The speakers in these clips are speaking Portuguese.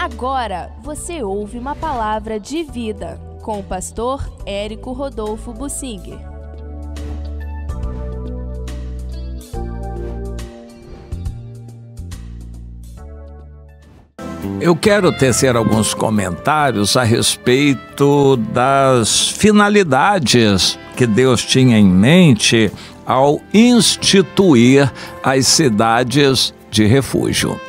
Agora você ouve uma palavra de vida com o pastor Érico Rodolfo Bussinger. Eu quero tecer alguns comentários a respeito das finalidades que Deus tinha em mente ao instituir as cidades de refúgio.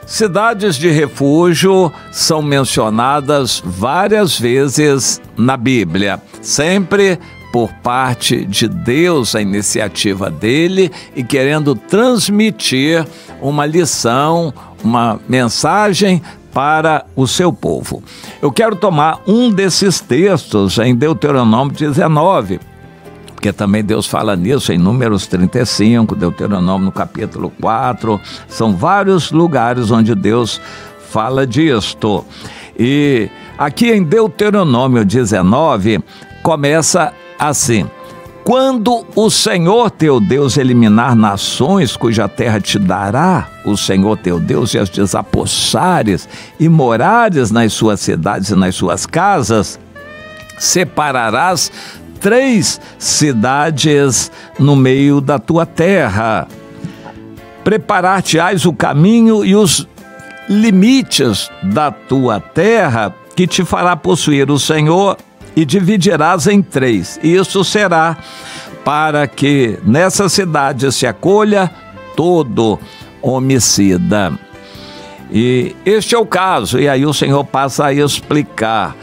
Cidades de refúgio são mencionadas várias vezes na Bíblia, sempre por parte de Deus, a iniciativa dele, e querendo transmitir uma lição, uma mensagem para o seu povo. Eu quero tomar um desses textos em Deuteronômio 19, porque também Deus fala nisso em Números 35, Deuteronômio no capítulo 4, são vários lugares onde Deus fala disto. E aqui em Deuteronômio 19, começa assim: quando o Senhor teu Deus eliminar nações cuja terra te dará o Senhor teu Deus, e as desapossares e morares nas suas cidades e nas suas casas, separarás 3 cidades no meio da tua terra. Preparar-te-ás o caminho e os limites da tua terra, que te fará possuir o Senhor, e dividirás em 3. E isso será para que nessa cidade se acolha todo homicida. E este é o caso, e aí o Senhor passa a explicar.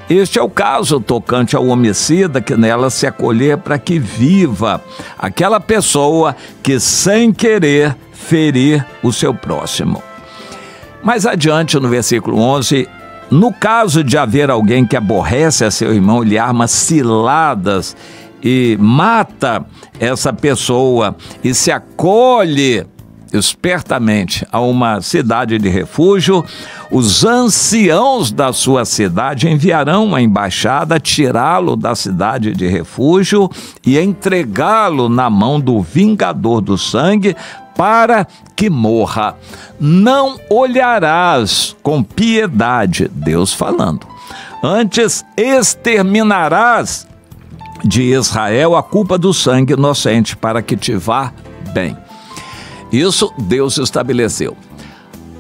Este é o caso tocante ao homicida, que nela se acolher para que viva aquela pessoa que sem querer ferir o seu próximo. Mais adiante no versículo 11, no caso de haver alguém que aborrece a seu irmão, lhe arma ciladas e mata essa pessoa e se acolhe espertamente a uma cidade de refúgio, os anciãos da sua cidade enviarão uma embaixada, tirá-lo da cidade de refúgio e entregá-lo na mão do vingador do sangue, para que morra. Não olharás com piedade, Deus falando, antes exterminarás de Israel a culpa do sangue inocente, para que te vá bem. Isso Deus estabeleceu.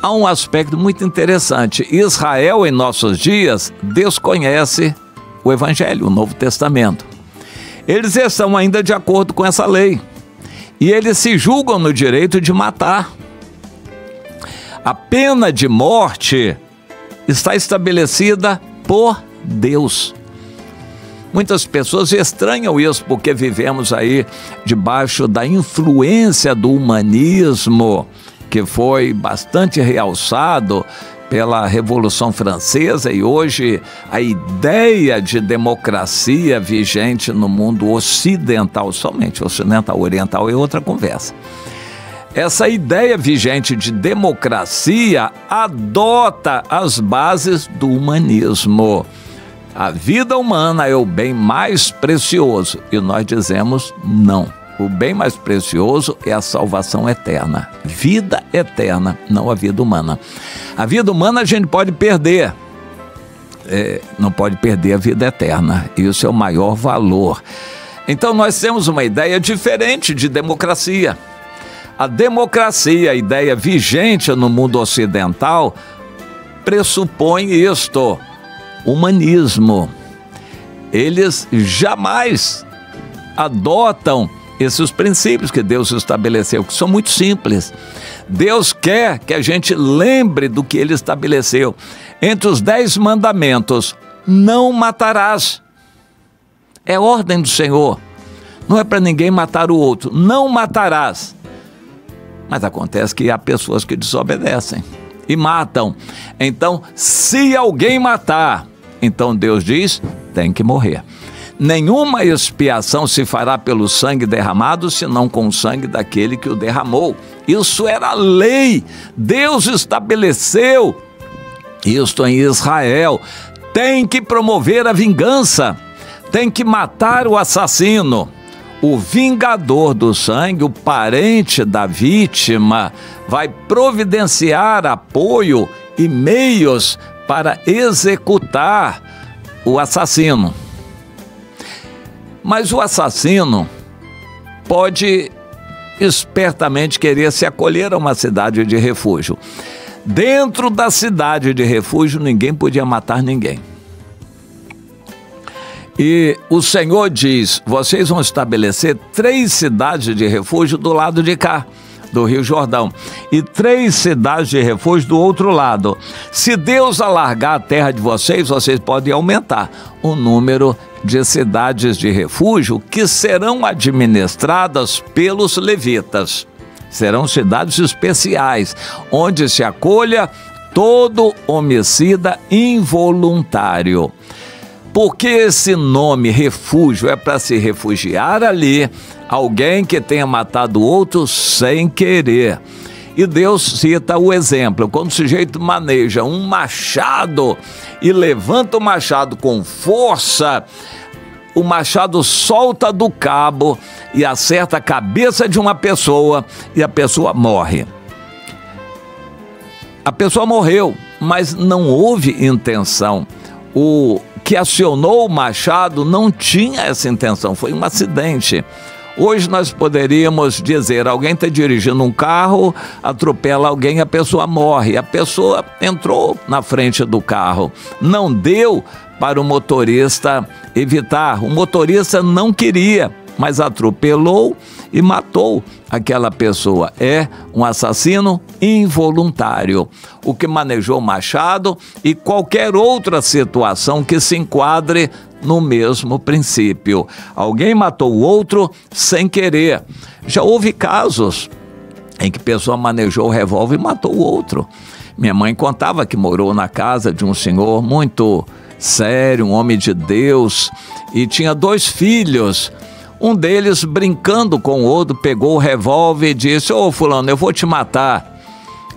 Há um aspecto muito interessante. Israel, em nossos dias, Deus conhece o Evangelho, o Novo Testamento. Eles estão ainda de acordo com essa lei. E eles se julgam no direito de matar. A pena de morte está estabelecida por Deus. Muitas pessoas estranham isso porque vivemos aí debaixo da influência do humanismo, que foi bastante realçado pela Revolução Francesa, e hoje a ideia de democracia vigente no mundo ocidental, somente ocidental, oriental é outra conversa. Essa ideia vigente de democracia adota as bases do humanismo. A vida humana é o bem mais precioso, e nós dizemos não. O bem mais precioso é a salvação eterna, vida eterna, não a vida humana. A vida humana a gente pode perder, não pode perder a vida eterna, isso é o maior valor. Então nós temos uma ideia diferente de democracia. A democracia, a ideia vigente no mundo ocidental, pressupõe isto: humanismo. Eles jamais adotam esses princípios que Deus estabeleceu, que são muito simples. Deus quer que a gente lembre do que Ele estabeleceu. Entre os 10 mandamentos, não matarás. É ordem do Senhor. Não é para ninguém matar o outro. Não matarás. Mas acontece que há pessoas que desobedecem e matam. Então, se alguém matar, então Deus diz, tem que morrer. Nenhuma expiação se fará pelo sangue derramado, senão com o sangue daquele que o derramou. Isso era a lei. Deus estabeleceu isto em Israel. Tem que promover a vingança. Tem que matar o assassino. O vingador do sangue, o parente da vítima, vai providenciar apoio e meios para executar o assassino. Mas o assassino pode espertamente querer se acolher a uma cidade de refúgio. Dentro da cidade de refúgio, ninguém podia matar ninguém. E o Senhor diz, vocês vão estabelecer 3 cidades de refúgio do lado de cá, do Rio Jordão, e 3 cidades de refúgio do outro lado. Se Deus alargar a terra de vocês, vocês podem aumentar o número de cidades de refúgio que serão administradas pelos levitas. Serão cidades especiais, onde se acolha todo homicida involuntário. Porque esse nome refúgio é para se refugiar ali alguém que tenha matado outro sem querer. E Deus cita o exemplo, quando o sujeito maneja um machado e levanta o machado com força, o machado solta do cabo e acerta a cabeça de uma pessoa e a pessoa morre. A pessoa morreu, mas não houve intenção. O que acionou o machado não tinha essa intenção, foi um acidente. Hoje nós poderíamos dizer, alguém está dirigindo um carro, atropela alguém, a pessoa morre. A pessoa entrou na frente do carro, não deu para o motorista evitar. O motorista não queria, mas atropelou e matou aquela pessoa. É um assassino involuntário. O que manejou o machado e qualquer outra situação que se enquadre no mesmo princípio. Alguém matou o outro sem querer. Já houve casos em que a pessoa manejou o revólver e matou o outro. Minha mãe contava que morou na casa de um senhor muito sério, um homem de Deus, e tinha 2 filhos. Um deles, brincando com o outro, pegou o revólver e disse, ô fulano, eu vou te matar.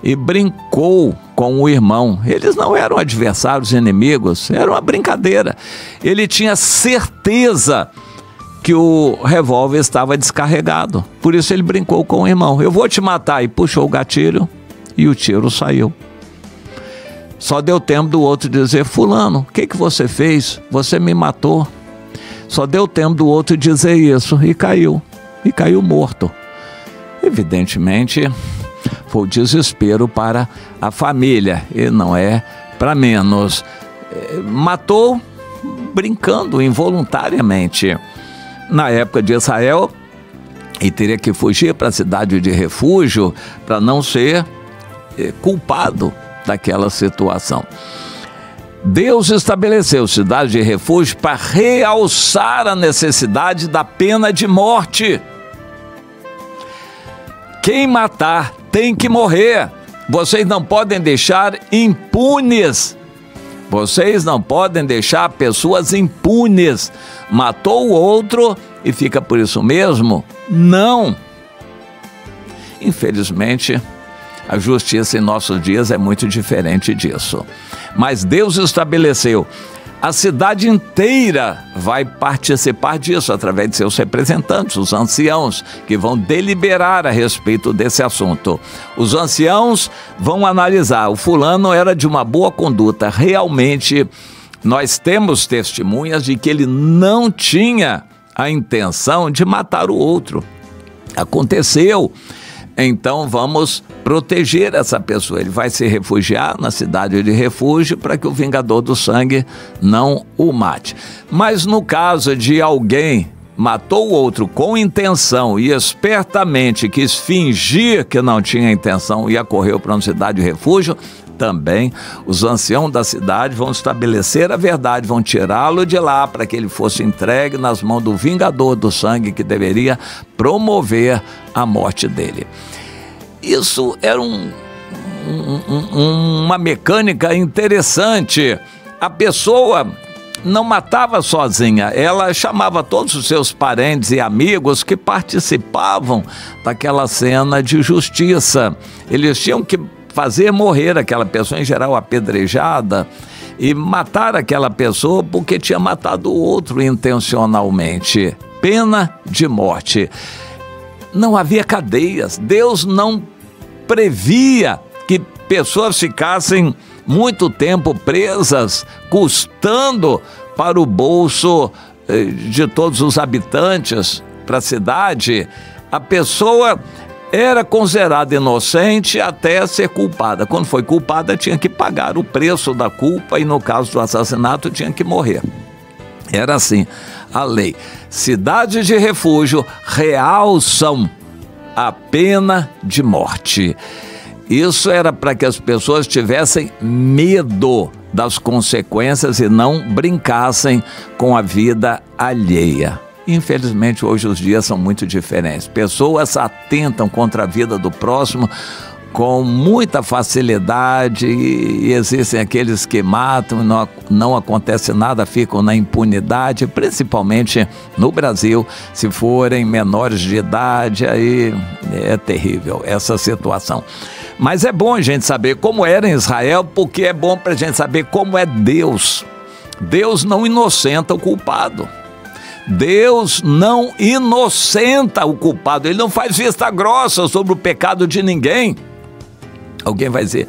E brincou com o irmão. Eles não eram adversários, inimigos, era uma brincadeira. Ele tinha certeza que o revólver estava descarregado. Por isso ele brincou com o irmão. Eu vou te matar. E puxou o gatilho e o tiro saiu. Só deu tempo do outro dizer, fulano, o que você fez? Você me matou. Só deu tempo do outro dizer isso e caiu morto. Evidentemente, foi o desespero para a família, e não é para menos. Matou brincando involuntariamente. Na época de Israel, e teria que fugir para a cidade de refúgio para não ser culpado daquela situação. Deus estabeleceu cidade de refúgio para realçar a necessidade da pena de morte. Quem matar tem que morrer. Vocês não podem deixar impunes. Vocês não podem deixar pessoas impunes. Matou o outro e fica por isso mesmo? Não. Infelizmente, a justiça em nossos dias é muito diferente disso. Mas Deus estabeleceu, a cidade inteira vai participar disso através de seus representantes, os anciãos, que vão deliberar a respeito desse assunto. Os anciãos vão analisar, o fulano era de uma boa conduta, realmente nós temos testemunhas de que ele não tinha a intenção de matar o outro. Aconteceu. Então vamos proteger essa pessoa. Ele vai se refugiar na cidade de refúgio para que o vingador do sangue não o mate. Mas no caso de alguém matou o outro com intenção e espertamente quis fingir que não tinha intenção e correu para uma cidade de refúgio, também os anciãos da cidade vão estabelecer a verdade, vão tirá-lo de lá para que ele fosse entregue nas mãos do vingador do sangue que deveria promover a morte dele. Isso era uma mecânica interessante. A pessoa não matava sozinha, ela chamava todos os seus parentes e amigos que participavam daquela cena de justiça. Eles tinham que fazer morrer aquela pessoa, em geral apedrejada, e matar aquela pessoa porque tinha matado o outro intencionalmente. Pena de morte. Não havia cadeias. Deus não previa que pessoas ficassem muito tempo presas, custando para o bolso de todos os habitantes, para a cidade. A pessoa era considerada inocente até ser culpada. Quando foi culpada, tinha que pagar o preço da culpa e, no caso do assassinato, tinha que morrer. Era assim a lei. Cidades de refúgio realçam a pena de morte. Isso era para que as pessoas tivessem medo das consequências e não brincassem com a vida alheia. Infelizmente, hoje os dias são muito diferentes. Pessoas atentam contra a vida do próximo com muita facilidade e existem aqueles que matam, não acontece nada, ficam na impunidade, principalmente no Brasil. Se forem menores de idade, aí é terrível essa situação. Mas é bom a gente saber como era em Israel, porque é bom para a gente saber como é Deus. Deus não inocenta o culpado. Deus não inocenta o culpado, Ele não faz vista grossa sobre o pecado de ninguém. Alguém vai dizer,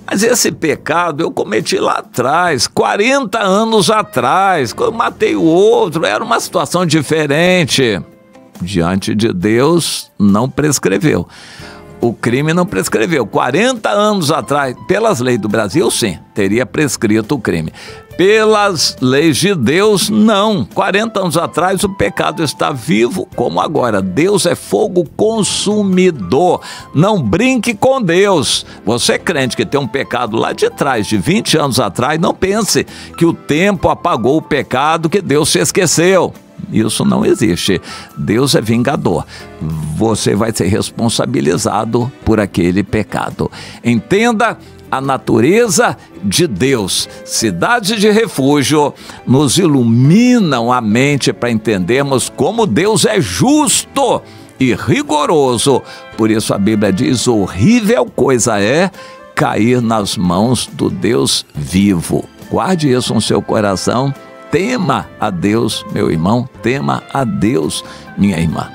mas esse pecado eu cometi lá atrás, 40 anos atrás, quando eu matei o outro, era uma situação diferente. Diante de Deus não prescreveu. O crime não prescreveu. 40 anos atrás, pelas leis do Brasil, sim, teria prescrito o crime. Pelas leis de Deus, não. 40 anos atrás, o pecado está vivo como agora. Deus é fogo consumidor. Não brinque com Deus. Você crente que tem um pecado lá de trás, de 20 anos atrás, não pense que o tempo apagou o pecado, que Deus se esqueceu. Isso não existe. Deus é vingador. Você vai ser responsabilizado por aquele pecado. Entenda a natureza de Deus. Cidades de refúgio nos iluminam a mente para entendermos como Deus é justo e rigoroso. Por isso a Bíblia diz: horrível coisa é cair nas mãos do Deus vivo. Guarde isso no seu coração. Tema a Deus, meu irmão, tema a Deus, minha irmã.